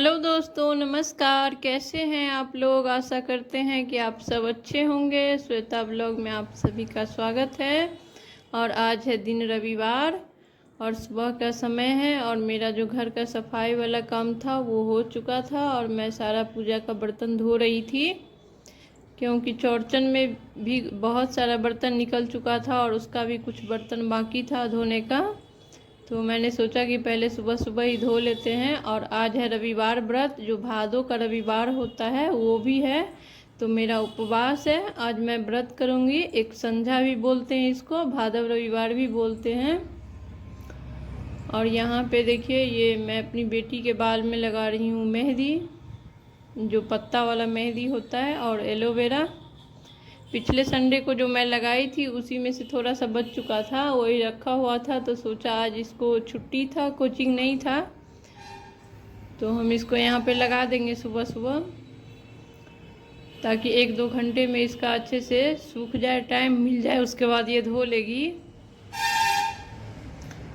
Hello दोस्तों, नमस्कार। कैसे हैं आप लोग? आशा करते हैं कि आप सब अच्छे होंगे। श्वेता ब्लॉग में आप सभी का स्वागत है। और आज है दिन रविवार और सुबह का समय है और मेरा जो घर का सफाई वाला काम था वो हो चुका था और मैं सारा पूजा का बर्तन धो रही थी, क्योंकि चौरचन में भी बहुत सारा बर्तन निकल चुका था और उसका भी कुछ बर्तन बाकी था धोने का। तो मैंने सोचा कि पहले सुबह सुबह ही धो लेते हैं। और आज है रविवार व्रत, जो भादों का रविवार होता है वो भी है, तो मेरा उपवास है। आज मैं व्रत करूँगी। एक संध्या भी बोलते हैं इसको, भादव रविवार भी बोलते हैं। और यहाँ पे देखिए, ये मैं अपनी बेटी के बाल में लगा रही हूँ मेहंदी, जो पत्ता वाला मेहंदी होता है, और एलोवेरा। पिछले संडे को जो मैं लगाई थी उसी में से थोड़ा सा बच चुका था, वही रखा हुआ था, तो सोचा आज इसको छुट्टी था, कोचिंग नहीं था, तो हम इसको यहाँ पे लगा देंगे सुबह सुबह, ताकि 1-2 घंटे में इसका अच्छे से सूख जाए, टाइम मिल जाए, उसके बाद ये धो लेगी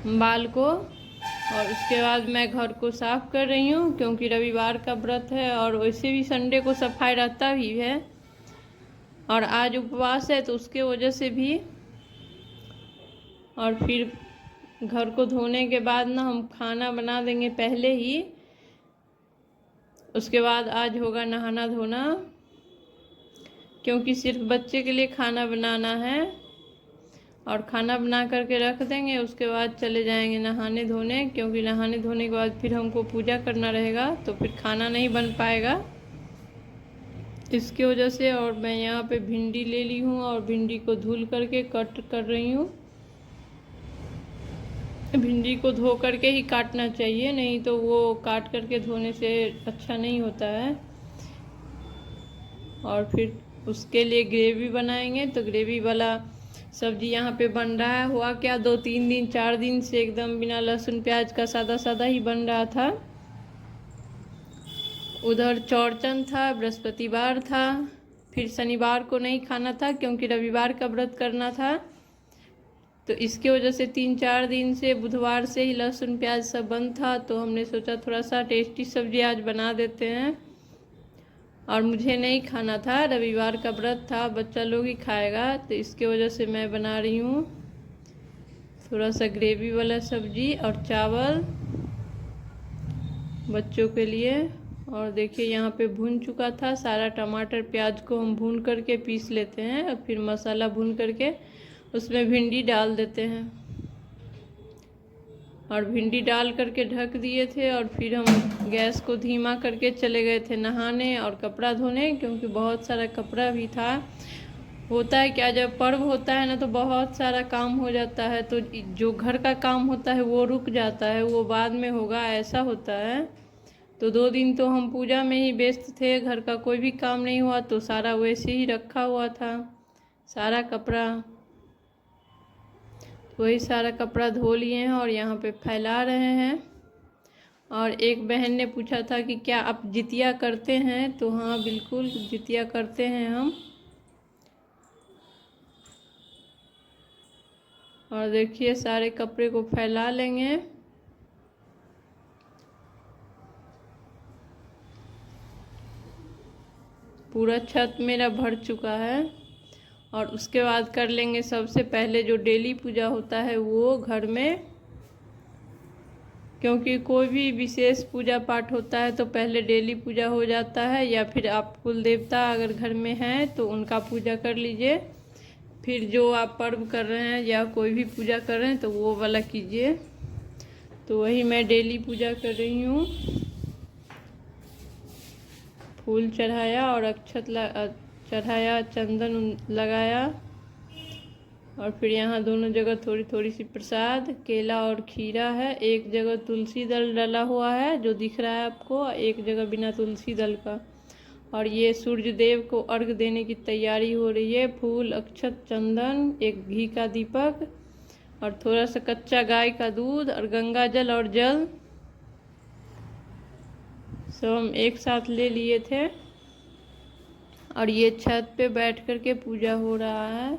बाल को। और उसके बाद मैं घर को साफ़ कर रही हूँ, क्योंकि रविवार का व्रत है और वैसे भी संडे को सफाई रहता भी है, और आज उपवास है तो उसके वजह से भी। और फिर घर को धोने के बाद ना हम खाना बना देंगे पहले ही। उसके बाद आज होगा नहाना धोना, क्योंकि सिर्फ बच्चे के लिए खाना बनाना है, और खाना बना करके रख देंगे। उसके बाद चले जाएंगे नहाने धोने, क्योंकि नहाने धोने के बाद फिर हमको पूजा करना रहेगा, तो फिर खाना नहीं बन पाएगा इसकी वजह से। और मैं यहाँ पे भिंडी ले ली हूँ और भिंडी को धुल करके कट कर रही हूँ। भिंडी को धो करके ही काटना चाहिए, नहीं तो वो काट करके धोने से अच्छा नहीं होता है। और फिर उसके लिए ग्रेवी बनाएंगे, तो ग्रेवी वाला सब्जी यहाँ पे बन रहा है। हुआ क्या, 2-3 दिन 4 दिन से एकदम बिना लहसुन प्याज का सादा सादा ही बन रहा था। उधर चौरचन था, बृहस्पतिवार था, फिर शनिवार को नहीं खाना था क्योंकि रविवार का व्रत करना था, तो इसके वजह से 3-4 दिन से बुधवार से ही लहसुन प्याज सब बंद था। तो हमने सोचा थोड़ा सा टेस्टी सब्जी आज बना देते हैं, और मुझे नहीं खाना था, रविवार का व्रत था, बच्चा लोग ही खाएगा, तो इसके वजह से मैं बना रही हूँ थोड़ा सा ग्रेवी वाला सब्जी और चावल बच्चों के लिए। और देखिए यहाँ पे भून चुका था सारा, टमाटर प्याज को हम भून करके पीस लेते हैं, और फिर मसाला भून करके उसमें भिंडी डाल देते हैं। और भिंडी डाल करके ढक दिए थे, और फिर हम गैस को धीमा करके चले गए थे नहाने और कपड़ा धोने, क्योंकि बहुत सारा कपड़ा भी था। होता है क्या, जब पर्व होता है ना तो बहुत सारा काम हो जाता है, तो जो घर का काम होता है वो रुक जाता है, वो बाद में होगा, ऐसा होता है। तो 2 दिन तो हम पूजा में ही व्यस्त थे, घर का कोई भी काम नहीं हुआ, तो सारा वैसे ही रखा हुआ था सारा कपड़ा। वही सारा कपड़ा धो लिए हैं और यहाँ पे फैला रहे हैं। और एक बहन ने पूछा था कि क्या आप जितिया करते हैं, तो हाँ बिल्कुल जितिया करते हैं हम। और देखिए सारे कपड़े को फैला लेंगे। पूरा छत मेरा भर चुका है। और उसके बाद कर लेंगे सबसे पहले जो डेली पूजा होता है वो घर में, क्योंकि कोई भी विशेष पूजा पाठ होता है तो पहले डेली पूजा हो जाता है, या फिर आप कुल देवता अगर घर में हैं तो उनका पूजा कर लीजिए, फिर जो आप पर्व कर रहे हैं या कोई भी पूजा कर रहे हैं तो वो वाला कीजिए। तो वही मैं डेली पूजा कर रही हूँ। फूल चढ़ाया और अक्षत चढ़ाया, चंदन लगाया, और फिर यहाँ दोनों जगह थोड़ी थोड़ी सी प्रसाद, केला और खीरा है। एक जगह तुलसी दल डला हुआ है जो दिख रहा है आपको, एक जगह बिना तुलसी दल का। और ये सूर्य देव को अर्घ देने की तैयारी हो रही है। फूल, अक्षत, चंदन, एक घी का दीपक, और थोड़ा सा कच्चा गाय का दूध, और गंगा जल और जल सब हम एक साथ ले लिए थे। और ये छत पे बैठ कर के पूजा हो रहा है।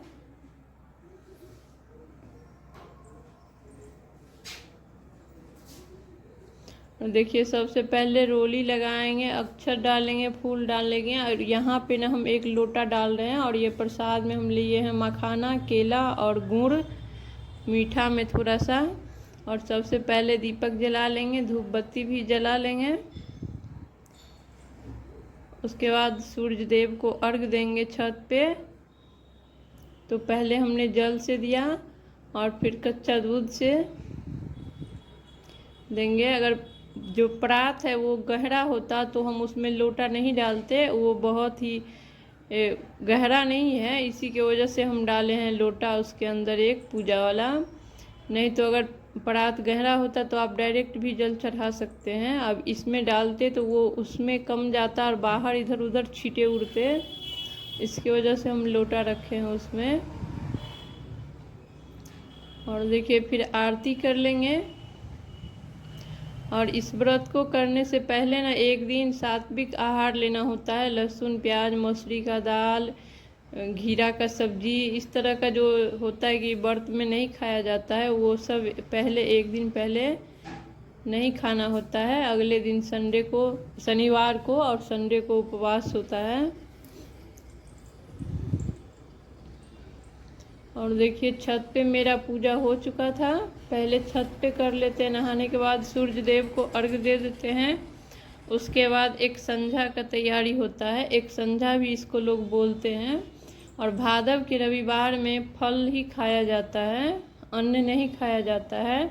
और देखिए सबसे पहले रोली लगाएंगे, अक्षर डालेंगे, फूल डालेंगे और यहाँ पे ना हम 1 लोटा डाल रहे हैं। और ये प्रसाद में हम लिए हैं मखाना, केला और गुड़, मीठा में थोड़ा सा। और सबसे पहले दीपक जला लेंगे, धूप बत्ती भी जला लेंगे। उसके बाद सूर्य देव को अर्घ देंगे छत पे। तो पहले हमने जल से दिया और फिर कच्चा दूध से देंगे। अगर जो परात है वो गहरा होता तो हम उसमें लोटा नहीं डालते, वो बहुत ही गहरा नहीं है, इसी की वजह से हम डाले हैं लोटा उसके अंदर एक पूजा वाला। नहीं तो अगर परात गहरा होता तो आप डायरेक्ट भी जल चढ़ा सकते हैं। अब इसमें डालते तो वो उसमें कम जाता और बाहर इधर उधर छींटे उड़ते, इसकी वजह से हम लोटा रखे हैं उसमें। और देखिए फिर आरती कर लेंगे। और इस व्रत को करने से पहले ना 1 दिन सात्विक आहार लेना होता है। लहसुन, प्याज, मसूरी का दाल, घीरा का सब्जी, इस तरह का जो होता है कि व्रत में नहीं खाया जाता है, वो सब पहले 1 दिन पहले नहीं खाना होता है। अगले दिन संडे को, शनिवार को और संडे को उपवास होता है। और देखिए छत पे मेरा पूजा हो चुका था। पहले छत पे कर लेते हैं, नहाने के बाद सूर्य देव को अर्घ दे देते हैं। उसके बाद एक संझा का तैयारी होता है, एक संझा भी इसको लोग बोलते हैं। और भादव के रविवार में फल ही खाया जाता है, अन्न नहीं खाया जाता है।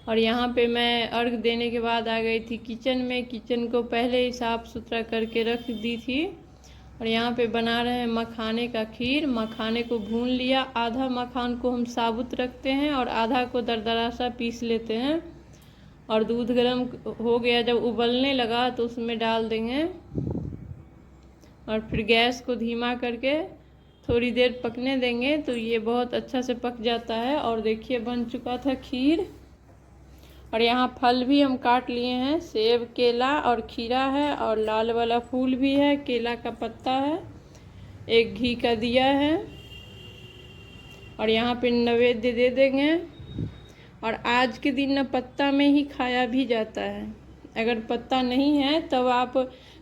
और यहाँ पे मैं अर्घ देने के बाद आ गई थी किचन में। किचन को पहले ही साफ़ सुथरा करके रख दी थी। और यहाँ पे बना रहे हैं मखाने का खीर। मखाने को भून लिया, आधा मखान को हम साबुत रखते हैं और आधा को दरदरा सा पीस लेते हैं। और दूध गर्म हो गया, जब उबलने लगा तो उसमें डाल देंगे। और फिर गैस को धीमा करके थोड़ी देर पकने देंगे, तो ये बहुत अच्छा से पक जाता है। और देखिए बन चुका था खीर। और यहाँ फल भी हम काट लिए हैं, सेब, केला और खीरा है और लाल वाला फूल भी है, केला का पत्ता है, एक घी का दिया है। और यहाँ पे नैवेद्य दे देंगे। और आज के दिन न पत्ता में ही खाया भी जाता है। अगर पत्ता नहीं है तब आप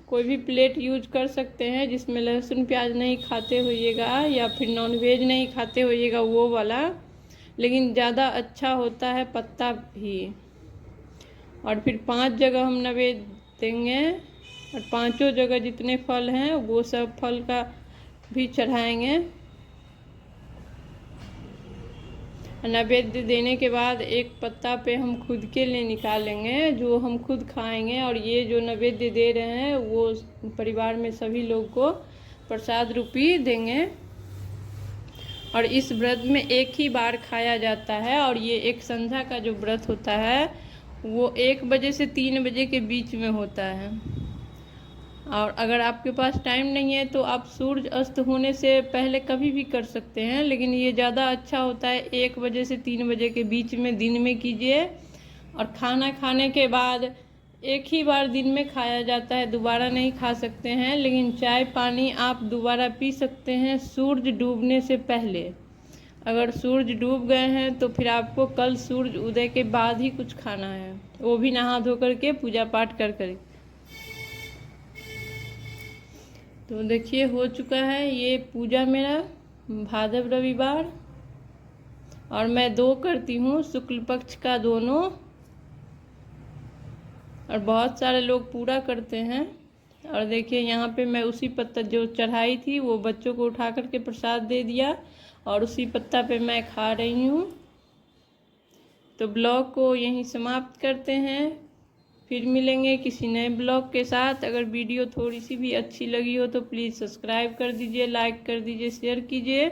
कोई भी प्लेट यूज कर सकते हैं जिसमें लहसुन प्याज नहीं खाते होइएगा या फिर नॉनवेज नहीं खाते होइएगा, वो वाला। लेकिन ज़्यादा अच्छा होता है पत्ता ही। और फिर 5 जगह हम नैवेद्य देंगे और 5 जगह जितने फल हैं वो सब फल का भी चढ़ाएंगे। नैवेद्य देने के बाद एक पत्ता पे हम खुद के लिए निकालेंगे, जो हम खुद खाएंगे। और ये जो नैवेद्य दे रहे हैं वो परिवार में सभी लोग को प्रसाद रूपी देंगे। और इस व्रत में एक ही बार खाया जाता है। और ये एक संध्या का जो व्रत होता है वो 1 बजे से 3 बजे के बीच में होता है। और अगर आपके पास टाइम नहीं है तो आप सूर्य अस्त होने से पहले कभी भी कर सकते हैं, लेकिन ये ज़्यादा अच्छा होता है 1 बजे से 3 बजे के बीच में दिन में कीजिए। और खाना खाने के बाद एक ही बार दिन में खाया जाता है, दोबारा नहीं खा सकते हैं। लेकिन चाय पानी आप दोबारा पी सकते हैं सूरज डूबने से पहले। अगर सूरज डूब गए हैं तो फिर आपको कल सूरज उदय के बाद ही कुछ खाना है, वो भी नहा धो करके पूजा पाठ कर कर। तो देखिए हो चुका है ये पूजा मेरा भादव रविवार। और मैं 2 करती हूँ, शुक्ल पक्ष का दोनों। और बहुत सारे लोग पूरा करते हैं। और देखिए यहाँ पे मैं उसी पत्ता जो चढ़ाई थी वो बच्चों को उठा करके प्रसाद दे दिया और उसी पत्ता पे मैं खा रही हूँ। तो ब्लॉग को यहीं समाप्त करते हैं, फिर मिलेंगे किसी नए ब्लॉग के साथ। अगर वीडियो थोड़ी सी भी अच्छी लगी हो तो प्लीज़ सब्सक्राइब कर दीजिए, लाइक कर दीजिए, शेयर कीजिए।